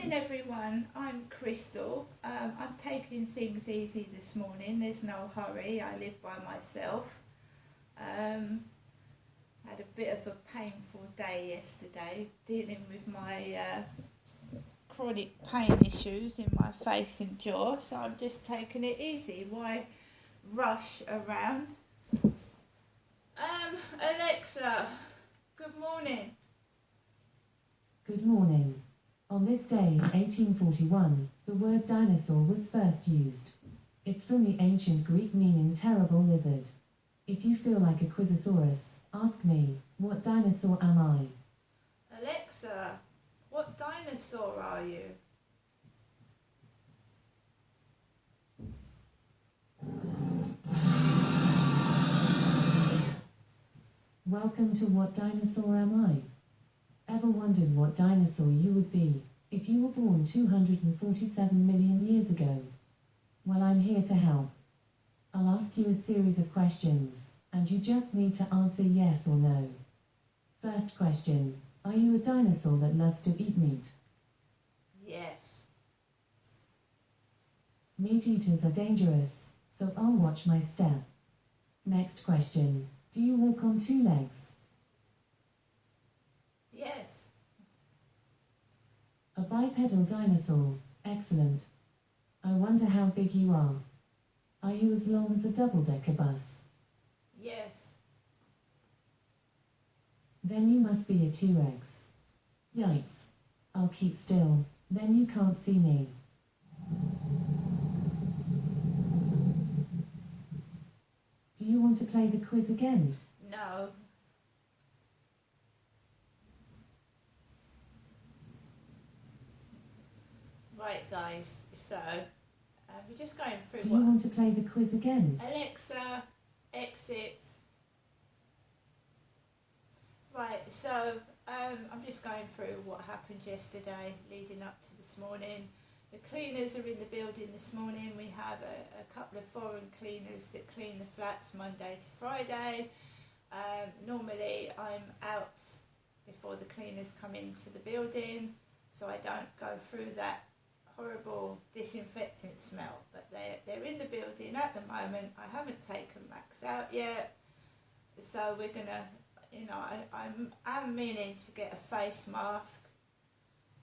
Morning everyone, I'm Crystal. I'm taking things easy this morning, there's no hurry, I live by myself. Had a bit of a painful day yesterday dealing with my chronic pain issues in my face and jaw, so I'm just taking it easy. Why rush around? Alexa, good morning. Good morning. On this day in 1841, the word dinosaur was first used. It's from the ancient Greek meaning terrible lizard. If you feel like a Quizosaurus, ask me, what dinosaur am I? Alexa, what dinosaur are you? Welcome to What Dinosaur Am I? Ever wondered what dinosaur you would be if you were born 247 million years ago? Well, I'm here to help. I'll ask you a series of questions, and you just need to answer yes or no. First question, are you a dinosaur that loves to eat meat? Yes. Meat eaters are dangerous, so I'll watch my step. Next question, do you walk on two legs? Yes. A bipedal dinosaur, excellent. I wonder how big you are. Are you as long as a double-decker bus? Yes. Then you must be a T-Rex. Yikes. I'll keep still, then you can't see me. Do you want to play the quiz again? No. Right guys, so we're just going through Do you want to play the quiz again? Alexa, exit. Right, so I'm just going through what happened yesterday leading up to this morning. The cleaners are in the building this morning. We have a couple of foreign cleaners that clean the flats Monday to Friday. Normally I'm out before the cleaners come into the building, so I don't go through that horrible disinfectant smell, but they're in the building at the moment. I haven't taken Max out yet, so we're gonna, I'm meaning to get a face mask.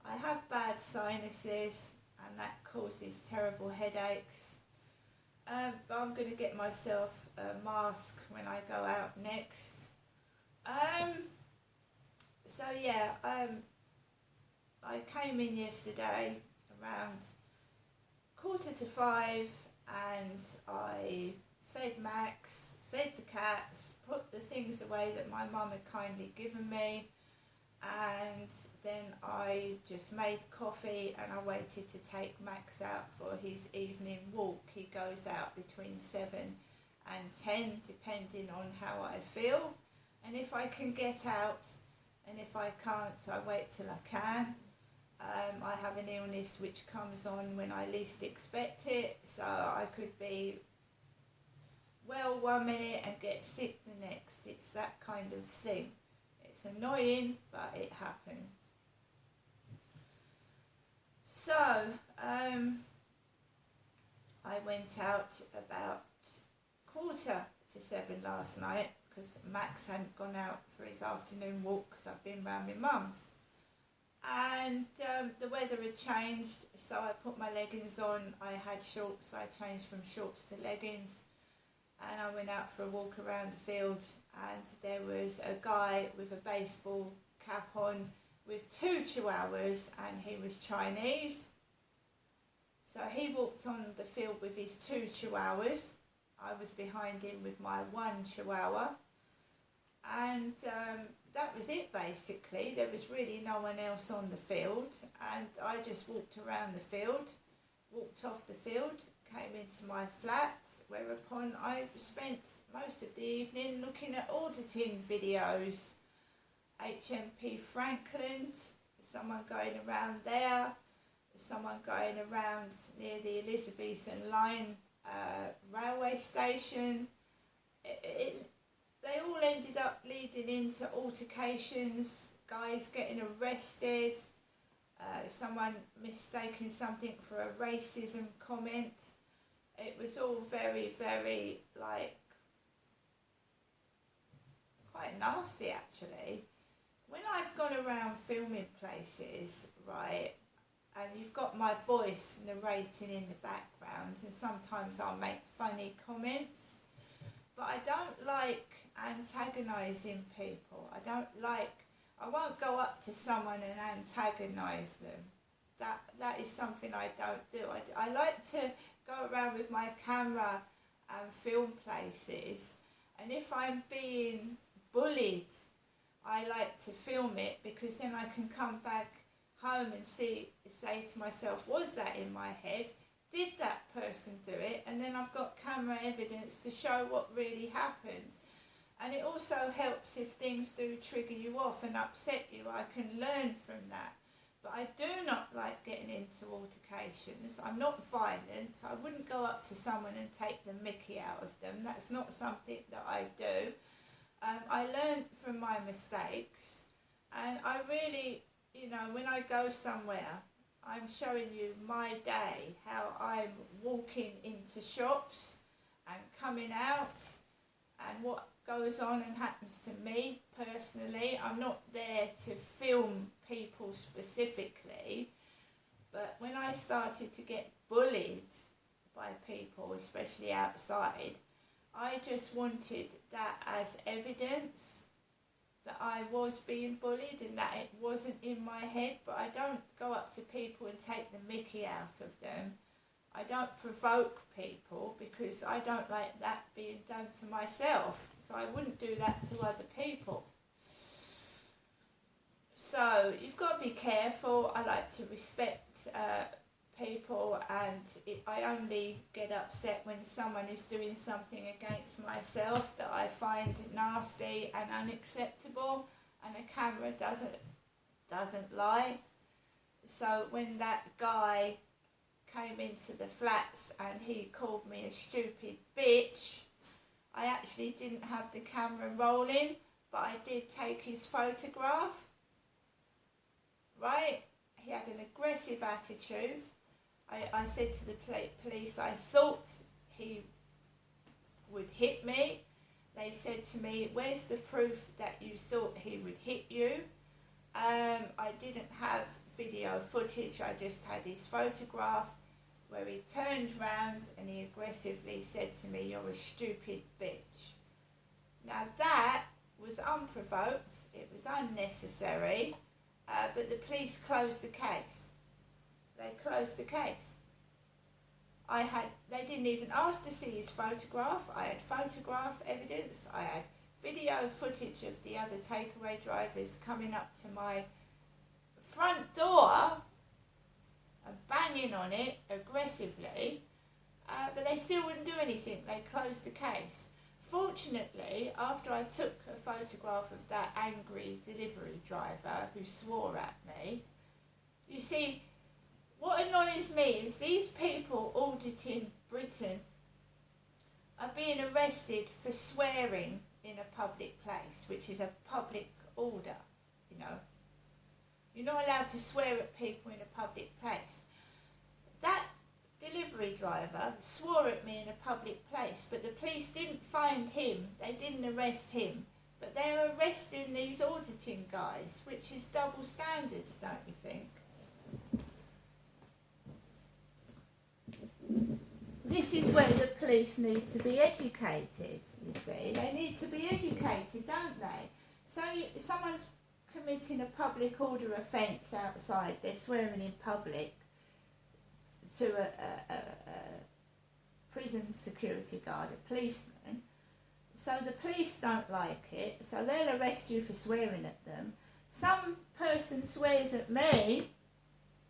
I have bad sinuses and that causes terrible headaches, but I'm gonna get myself a mask when I go out next. So yeah, I came in yesterday around 4:45 and I fed Max, fed the cats, put the things away that my mum had kindly given me, and then I just made coffee and I waited to take Max out for his evening walk. He goes out between 7 and 10 depending on how I feel, and if I can get out, and if I can't I wait till I can. I have an illness which comes on when I least expect it, so I could be well 1 minute and get sick the next. It's that kind of thing. It's annoying, but it happens. So, I went out about 6:45 last night because Max hadn't gone out for his afternoon walk because I've been round my mum's. And the weather had changed, so I put my leggings on. I had shorts, I changed from shorts to leggings, and I went out for a walk around the field, and there was a guy with a baseball cap on with 2 chihuahuas, and he was Chinese. So he walked on the field with his 2 chihuahuas. I was behind him with my 1 chihuahua, and that was it basically. There was really no one else on the field, and I just walked around the field, walked off the field, came into my flat, whereupon I spent most of the evening looking at auditing videos. HMP Franklin, someone going around there, someone going around near the Elizabethan line railway station. They all ended up leading into altercations, guys getting arrested, someone mistaking something for a racism comment. It was all very, very, like, quite nasty actually. When I've gone around filming places, right, and you've got my voice narrating in the background, and sometimes I'll make funny comments, but I don't like antagonising people. I won't go up to someone and antagonise them. That is something I don't do. I like to go around with my camera and film places, and if I'm being bullied, I like to film it, because then I can come back home and say to myself, was that in my head? Did that person do it? And then I've got camera evidence to show what really happened. And it also helps if things do trigger you off and upset you. I can learn from that. But I do not like getting into altercations. I'm not violent. I wouldn't go up to someone and take the mickey out of them. That's not something that I do. I learned from my mistakes, and I really, when I go somewhere, I'm showing you my day, how I'm walking into shops and coming out, and what goes on and happens to me personally. I'm not there to film people specifically, but when I started to get bullied by people, especially outside, I just wanted that as evidence that I was being bullied and that it wasn't in my head. But I don't go up to people and take the mickey out of them. I don't provoke people, because I don't like that being done to myself. So I wouldn't do that to other people. So you've got to be careful. I like to respect people, and I only get upset when someone is doing something against myself that I find nasty and unacceptable, and a camera doesn't lie. So when that guy came into the flats and he called me a stupid bitch, I actually didn't have the camera rolling, but I did take his photograph. Right? He had an aggressive attitude. I said to the police, I thought he would hit me. They said to me, where's the proof that you thought he would hit you? I didn't have video footage, I just had his photograph, where he turned round and he aggressively said to me, you're a stupid bitch. Now that was unprovoked, it was unnecessary, but the police closed the case. They closed the case. They didn't even ask to see his photograph. I had photograph evidence. I had video footage of the other takeaway drivers coming up to my front door and banging on it aggressively, but they still wouldn't do anything. They closed the case. Fortunately, after I took a photograph of that angry delivery driver who swore at me, you see, what annoys me is these people auditing Britain are being arrested for swearing in a public place, which is a public order, You're not allowed to swear at people in a public place. That delivery driver swore at me in a public place, but the police didn't find him, they didn't arrest him, but they're arresting these auditing guys, which is double standards, don't you think? This is where the police need to be educated, you see. They need to be educated, don't they? So someone's committing a public order offence outside, they're swearing in public to a prison security guard, a policeman. So the police don't like it, so they'll arrest you for swearing at them. Some person swears at me,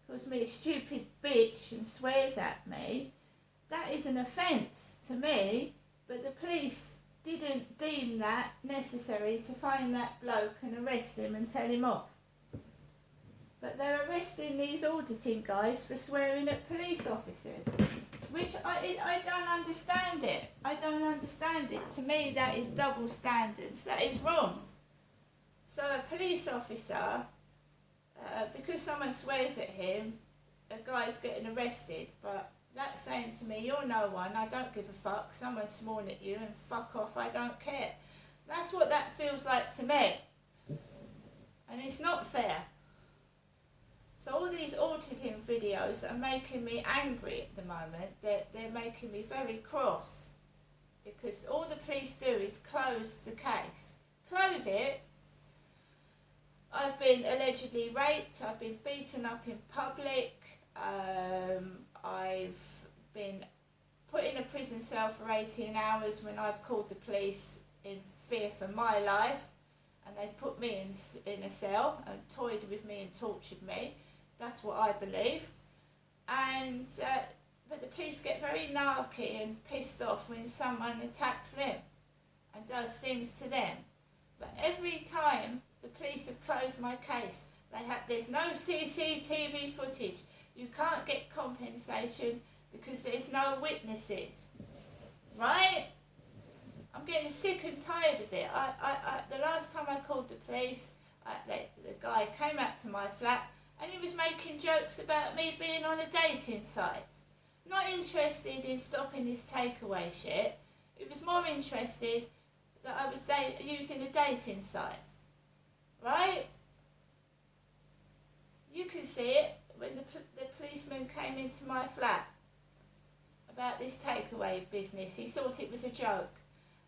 calls me a stupid bitch and swears at me. That is an offence to me, but the police didn't deem that necessary to find that bloke and arrest him and tell him off. But they're arresting these auditing guys for swearing at police officers, which I don't understand it. I don't understand it. To me, that is double standards. That is wrong. So a police officer, because someone swears at him, a guy's getting arrested, but that's saying to me, you're no one, I don't give a fuck, someone's sworn at you and fuck off, I don't care. That's what that feels like to me. And it's not fair. So all these autism videos that are making me angry at the moment, they're making me very cross. Because all the police do is close the case. Close it. I've been allegedly raped, I've been beaten up in public, I've been put in a prison cell for 18 hours when I've called the police in fear for my life, and they've put me in a cell and toyed with me and tortured me. That's what I believe. And but the police get very narky and pissed off when someone attacks them and does things to them. But every time the police have closed my case, there's no CCTV footage. You can't get compensation because there's no witnesses. Right? I'm getting sick and tired of it. The last time I called the police, the guy came up to my flat and he was making jokes about me being on a dating site. Not interested in stopping this takeaway shit. He was more interested that I was using a dating site. Right? You can see it when the policeman came into my flat about this takeaway business. He thought it was a joke.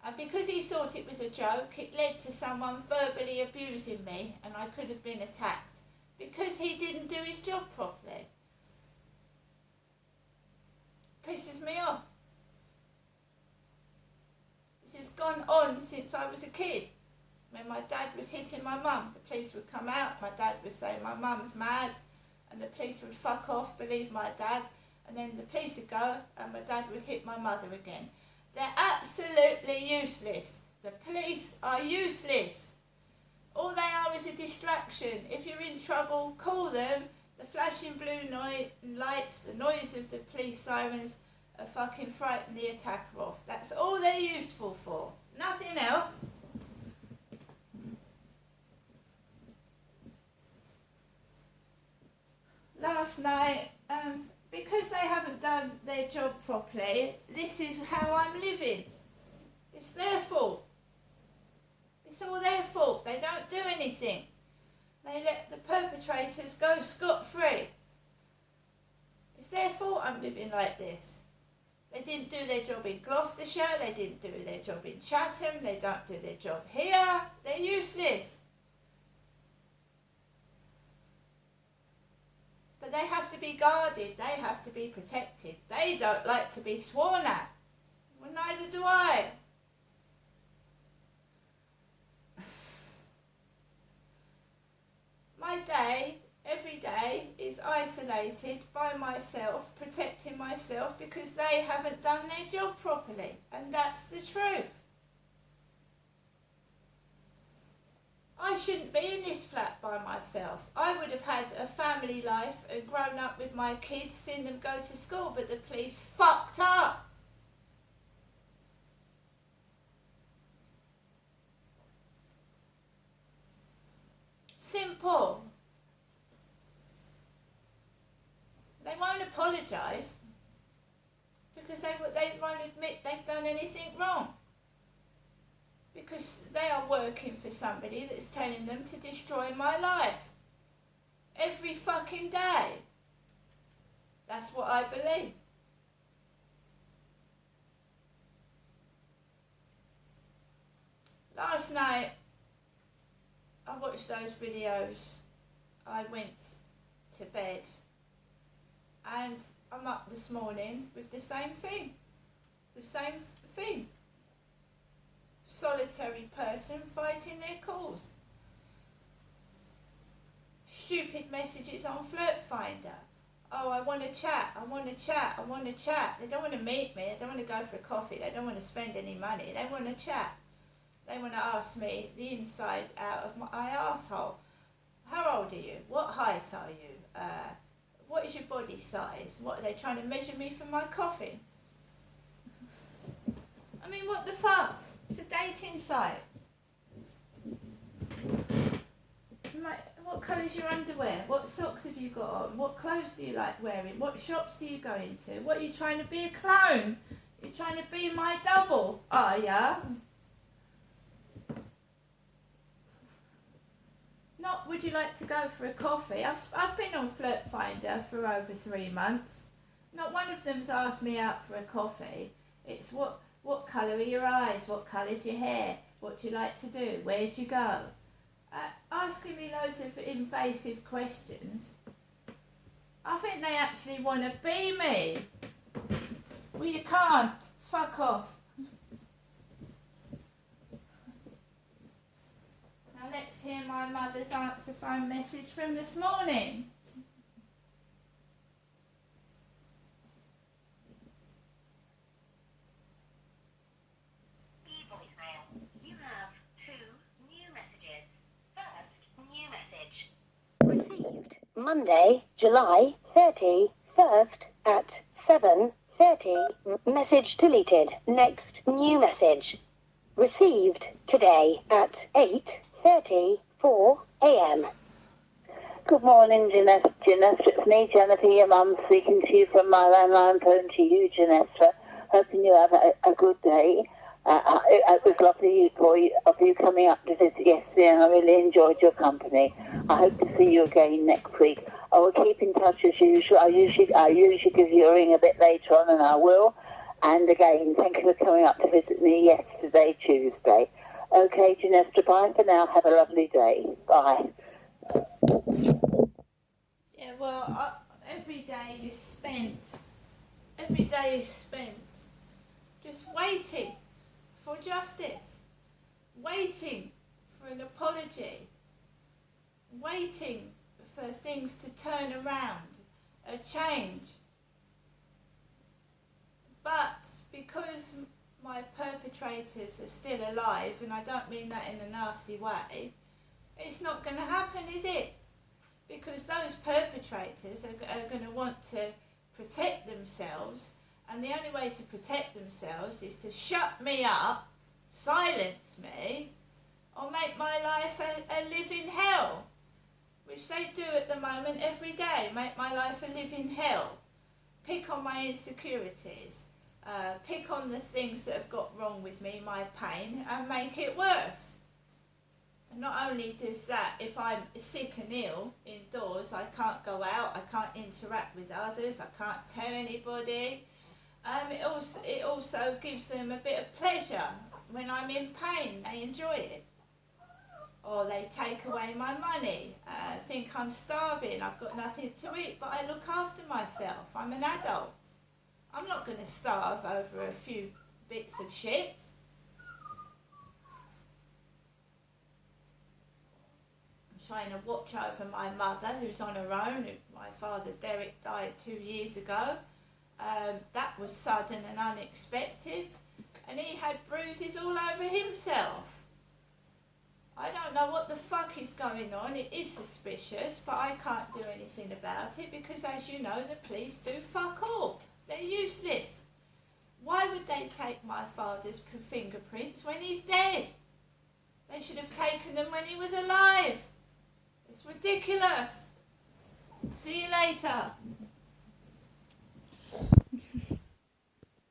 And because he thought it was a joke, it led to someone verbally abusing me and I could have been attacked because he didn't do his job properly. Pisses me off. This has gone on since I was a kid. When my dad was hitting my mum, the police would come out, my dad would say my mum's mad, and the police would fuck off, believe my dad, and then the police would go and my dad would hit my mother again. They're absolutely useless. The police are useless. All they are is a distraction. If you're in trouble, call them. The flashing blue lights, the noise of the police sirens are fucking frighten the attacker off. That's all they're useful for. Nothing else. Last night, because they haven't done their job properly, this is how I'm living. It's their fault. It's all their fault. They don't do anything. They let the perpetrators go scot-free. It's their fault I'm living like this. They didn't do their job in Gloucestershire, they didn't do their job in Chatham, they don't do their job here. They're useless. But they have to be guarded, they have to be protected. They don't like to be sworn at. Well, neither do I. My day, every day, is isolated by myself, protecting myself because they haven't done their job properly. And that's the truth. I shouldn't be in this flat by myself. I would have had a family life and grown up with my kids, seen them go to school, but the police fucked up. Simple. They won't apologise because they won't admit they've done anything wrong. Because they are working for somebody that's telling them to destroy my life. Every fucking day. That's what I believe. Last night, I watched those videos. I went to bed. And I'm up this morning with the same thing. The same thing. Solitary person fighting their cause. Stupid messages on Flirt Finder. Oh, I want to chat, I want to chat, I want to chat. They don't want to meet me, they don't want to go for a coffee, they don't want to spend any money, they want to chat. They want to ask me the inside out of my arsehole. How old are you? What height are you? What is your body size? What are they trying to measure me for my coffee? I mean, what the fuck? It's a dating site. What What colour's your underwear? What socks have you got on? What clothes do you like wearing? What shops do you go into? What, are you trying to be a clone? You're trying to be my double, are ya? Not, would you like to go for a coffee? I've been on Flirt Finder for over 3 months. Not one of them's asked me out for a coffee. It's what colour are your eyes? What colour's your hair? What do you like to do? Where do you go? Asking me loads of invasive questions. I think they actually want to be me. Well, you can't. Fuck off. Now let's hear my mother's answer phone message from this morning. E-voicemail. You have 2 new messages. First new message. Received Monday, July 31st at 7:30. Message deleted. Next new message. Received today at 8:34 a.m. Good morning, Janessa. It's me, Jennifer, your mum, speaking to you from my landline phone to you, Janessa. Hoping you have a good day. It was lovely of you coming up to visit yesterday, and I really enjoyed your company. I hope to see you again next week. I will keep in touch as usual. I usually give you a ring a bit later on, and I will. And again, thank you for coming up to visit me yesterday, Tuesday. Okay, Janessa, bye for now. Have a lovely day. Bye. Yeah, well, every day is spent just waiting for justice, waiting for an apology, waiting for things to turn around, a change. But because my perpetrators are still alive, and I don't mean that in a nasty way, it's not going to happen, is it? Because those perpetrators are going to want to protect themselves, and the only way to protect themselves is to shut me up, silence me, or make my life a living hell, which they do at the moment every day. Make my life a living hell. Pick on my insecurities, pick on the things that have got wrong with me, my pain, and make it worse. And not only does that, if I'm sick and ill indoors, I can't go out, I can't interact with others, I can't tell anybody. It also gives them a bit of pleasure. When I'm in pain, they enjoy it. Or they take away my money, think I'm starving, I've got nothing to eat, but I look after myself, I'm an adult. I'm not going to starve over a few bits of shit. Trying to watch over my mother, who's on her own. My father Derek died 2 years ago. That was sudden and unexpected, and he had bruises all over himself. I don't know what the fuck is going on. It is suspicious, but I can't do anything about it because, as you know, the police do fuck all. They're useless. Why would they take my father's fingerprints when he's dead? They should have taken them when he was alive. It's ridiculous. See you later.